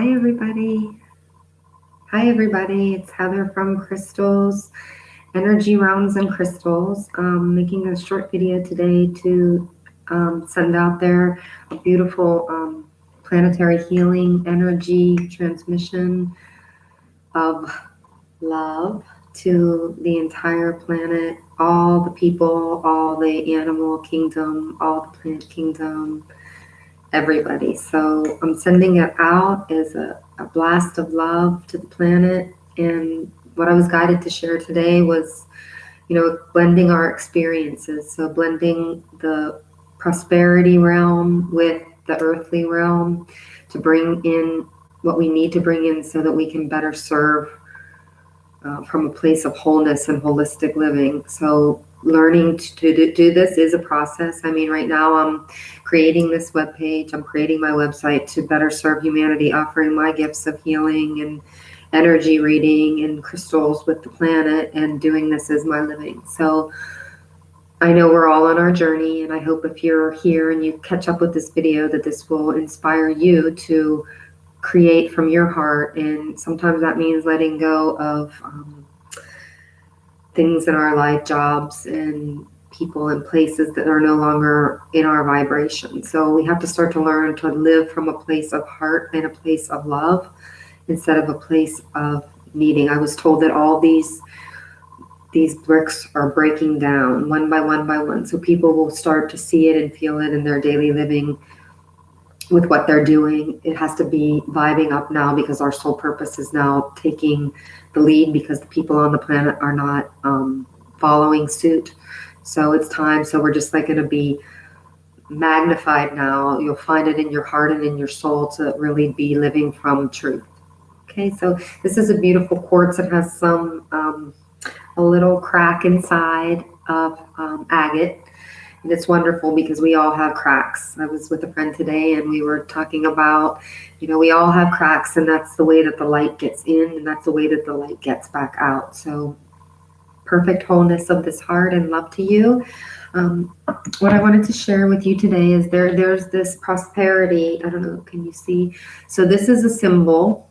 Hi, everybody. Hi, everybody. It's Heather from Crystals, Energy Realms and Crystals. Making a short video today to send out there a beautiful planetary healing energy transmission of love to the entire planet, all the people, all the animal kingdom, all the plant kingdom, everybody. So I'm sending it out as a blast of love to the planet. And what I was guided to share today was, blending our experiences. So blending the prosperity realm with the earthly realm to bring in what we need to bring in so that we can better serve from a place of wholeness and holistic living. So learning to do this is a process. I mean, right now I'm creating this webpage. I'm creating my website to better serve humanity, offering my gifts of healing and energy reading and crystals with the planet, and doing this as my living. So I know we're all on our journey, and I hope if you're here and you catch up with this video that this will inspire you to create from your heart. And sometimes that means letting go of things in our life, jobs and people and places that are no longer in our vibration. So we have to start to learn to live from a place of heart and a place of love instead of a place of needing. I was told that all these bricks are breaking down one by one by one. So people will start to see it and feel it in their daily living with what they're doing. It has to be vibing up now, because our soul purpose is now taking the lead, because the people on the planet are not following suit. So it's time. So we're just going to be magnified now. You'll find it in your heart and in your soul to really be living from truth. Okay, so this is a beautiful quartz. It has some a little crack inside of agate. And it's wonderful because we all have cracks. I was with a friend today and we were talking about, we all have cracks, and that's the way that the light gets in, and that's the way that the light gets back out. So perfect wholeness of this heart and love to you. What I wanted to share with you today is there's this prosperity. I don't know, can you see? So this is a symbol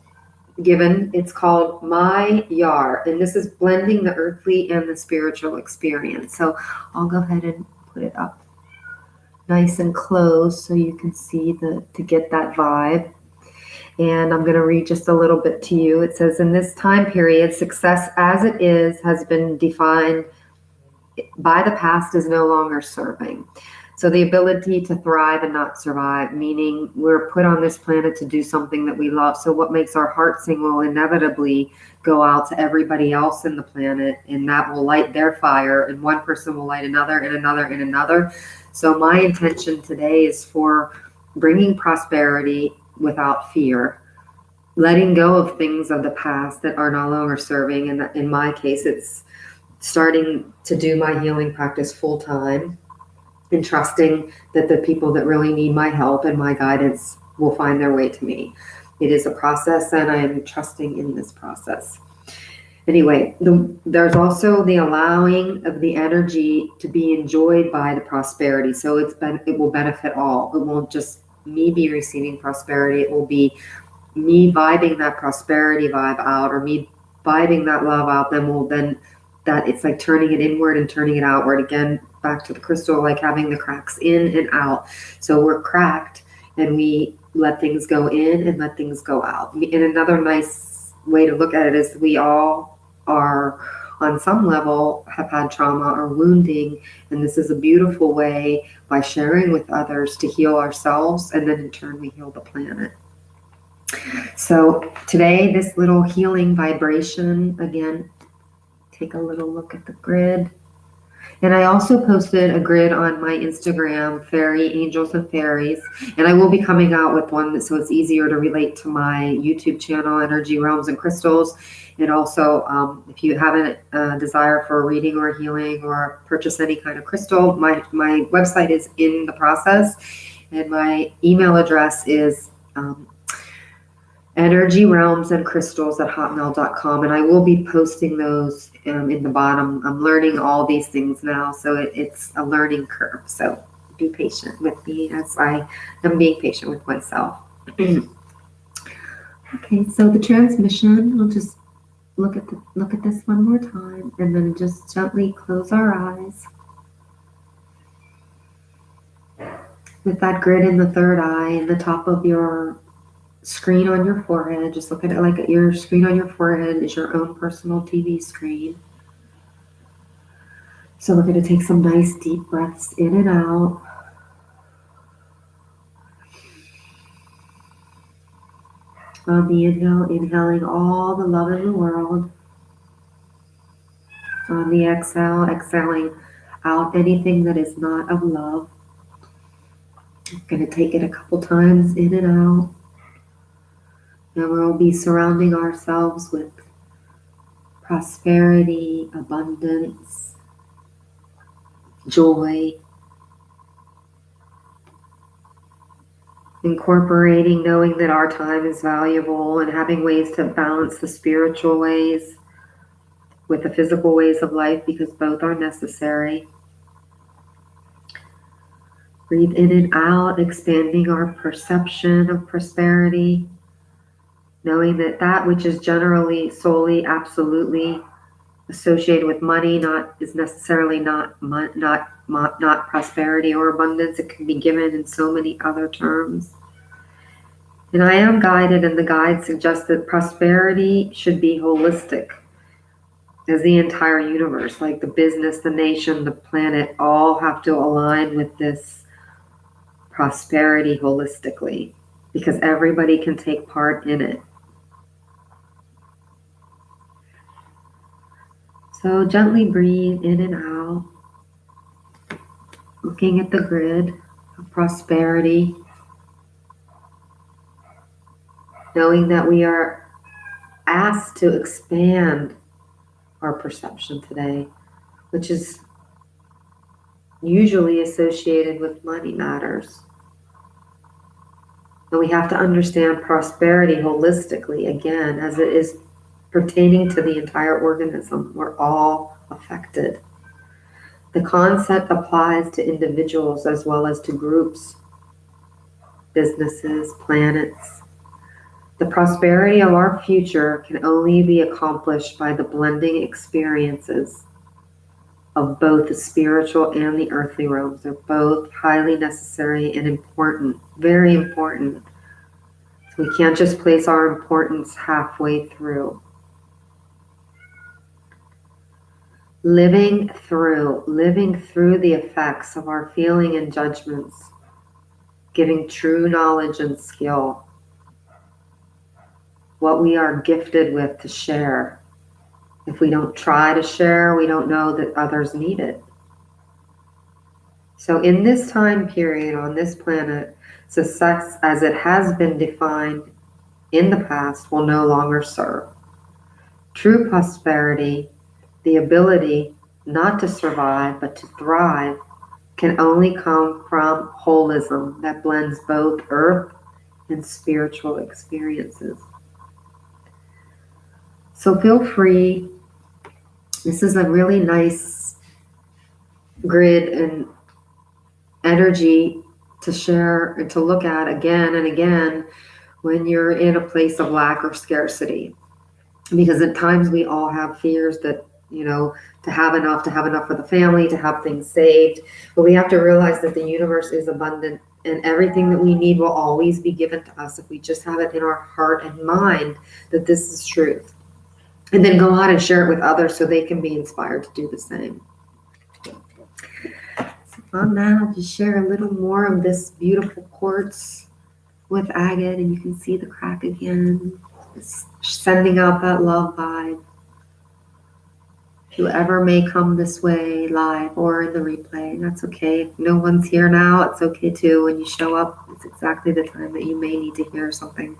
given. It's called my yar, and this is blending the earthly and the spiritual experience. So I'll go ahead and put it up nice and close so you can see to get that vibe. And I'm going to read just a little bit to you. It says, in this time period, success as it is has been defined by the past is no longer serving. So the ability to thrive and not survive, meaning we're put on this planet to do something that we love. So what makes our heart sing will inevitably go out to everybody else in the planet, and that will light their fire, and one person will light another and another and another. So my intention today is for bringing prosperity without fear, letting go of things of the past that are no longer serving. And in my case, it's starting to do my healing practice full time, and trusting that the people that really need my help and my guidance will find their way to me. It is a process, and I am trusting in this process. Anyway, there's also the allowing of the energy to be enjoyed by the prosperity. So it will benefit all. It won't just me be receiving prosperity. It will be me vibing that prosperity vibe out, or me vibing that love out. Then that it's like turning it inward and turning it outward. Again, back to the crystal, like having the cracks in and out. So we're cracked, and we let things go in and let things go out. And another nice way to look at it is we all are, on some level, have had trauma or wounding. And this is a beautiful way, by sharing with others, to heal ourselves, and then in turn we heal the planet. So today, this little healing vibration, again, take a little look at the grid. And I also posted a grid on my Instagram, Fairy Angels and Fairies, and I will be coming out with one so it's easier to relate to my YouTube channel, Energy Realms and Crystals. And also, if you have a desire for a reading or a healing or purchase any kind of crystal, my website is in the process, and my email address is energyrealmsandcrystals@hotmail.com, and I will be posting those in the bottom. I'm learning all these things now, so it's a learning curve. So be patient with me as I am being patient with myself. Okay, so the transmission, we'll just look at this one more time and then just gently close our eyes. With that grid in the third eye in the top of your screen on your forehead, just look at it like your screen on your forehead is your own personal TV screen. So we're going to take some nice deep breaths in and out. On the inhale, inhaling all the love in the world. On the exhale, exhaling out anything that is not of love. I'm going to take it a couple times in and out. And we'll be surrounding ourselves with prosperity, abundance, joy. Incorporating, knowing that our time is valuable and having ways to balance the spiritual ways with the physical ways of life because both are necessary. Breathe in and out, expanding our perception of prosperity, knowing that that which is generally, solely, absolutely associated with money is necessarily not prosperity or abundance. It can be given in so many other terms. And I am guided, and the guide suggests that prosperity should be holistic, as the entire universe, like the business, the nation, the planet, all have to align with this prosperity holistically, because everybody can take part in it. So gently breathe in and out, looking at the grid of prosperity, knowing that we are asked to expand our perception today, which is usually associated with money matters. And we have to understand prosperity holistically, again, as it is pertaining to the entire organism. We're all affected. The concept applies to individuals as well as to groups, businesses, planets. The prosperity of our future can only be accomplished by the blending experiences of both the spiritual and the earthly realms. They're both highly necessary and important, very important. So we can't just place our importance halfway through. Living through the effects of our feeling and judgments, giving true knowledge and skill, what we are gifted with to share. If we don't try to share, we don't know that others need it. So in this time period on this planet, success as it has been defined in the past will no longer serve. True prosperity, the ability not to survive but to thrive, can only come from holism that blends both earth and spiritual experiences. So feel free. This is a really nice grid and energy to share and to look at again and again when you're in a place of lack or scarcity. Because at times we all have fears that, to have enough for the family, to have things saved. But we have to realize that the universe is abundant and everything that we need will always be given to us if we just have it in our heart and mind that this is truth. And then go out and share it with others so they can be inspired to do the same. So on that, I'll just share a little more of this beautiful quartz with agate, and you can see the crack again. It's sending out that love vibe. Whoever may come this way live or in the replay, that's okay. If no one's here now, it's okay too. When you show up, it's exactly the time that you may need to hear something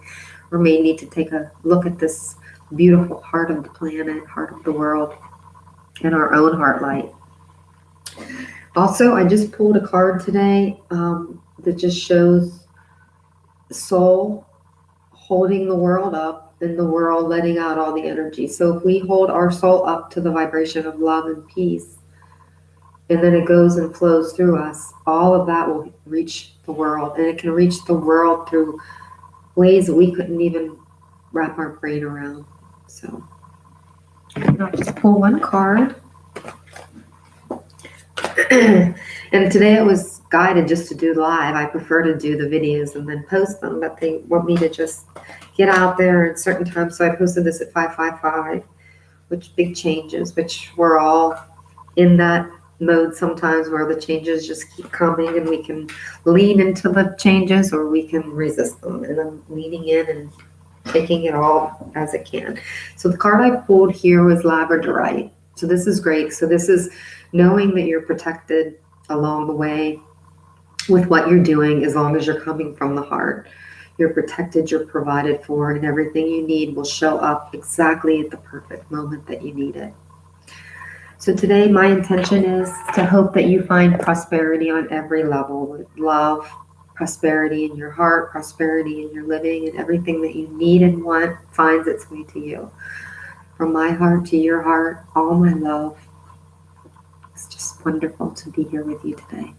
or may need to take a look at this beautiful heart of the planet, heart of the world, and our own heart light. Also, I just pulled a card today that just shows the soul holding the world up and the world letting out all the energy. So if we hold our soul up to the vibration of love and peace, and then it goes and flows through us, all of that will reach the world. And it can reach the world through ways that we couldn't even wrap our brain around. So I'll just pull one card. And today I was guided just to do live. I prefer to do the videos and then post them, but they want me to just get out there at certain times. So I posted this at 5:55, which big changes, which we're all in that mode sometimes where the changes just keep coming and we can lean into the changes or we can resist them. And I'm leaning in and taking it all as it can. So the card I pulled here was Labradorite. So this is great. So this is knowing that you're protected along the way with what you're doing as long as you're coming from the heart. You're protected, you're provided for, and everything you need will show up exactly at the perfect moment that you need it. So today my intention is to hope that you find prosperity on every level, with love, prosperity in your heart, prosperity in your living, and everything that you need and want finds its way to you. From my heart to your heart, all my love. It's just wonderful to be here with you today.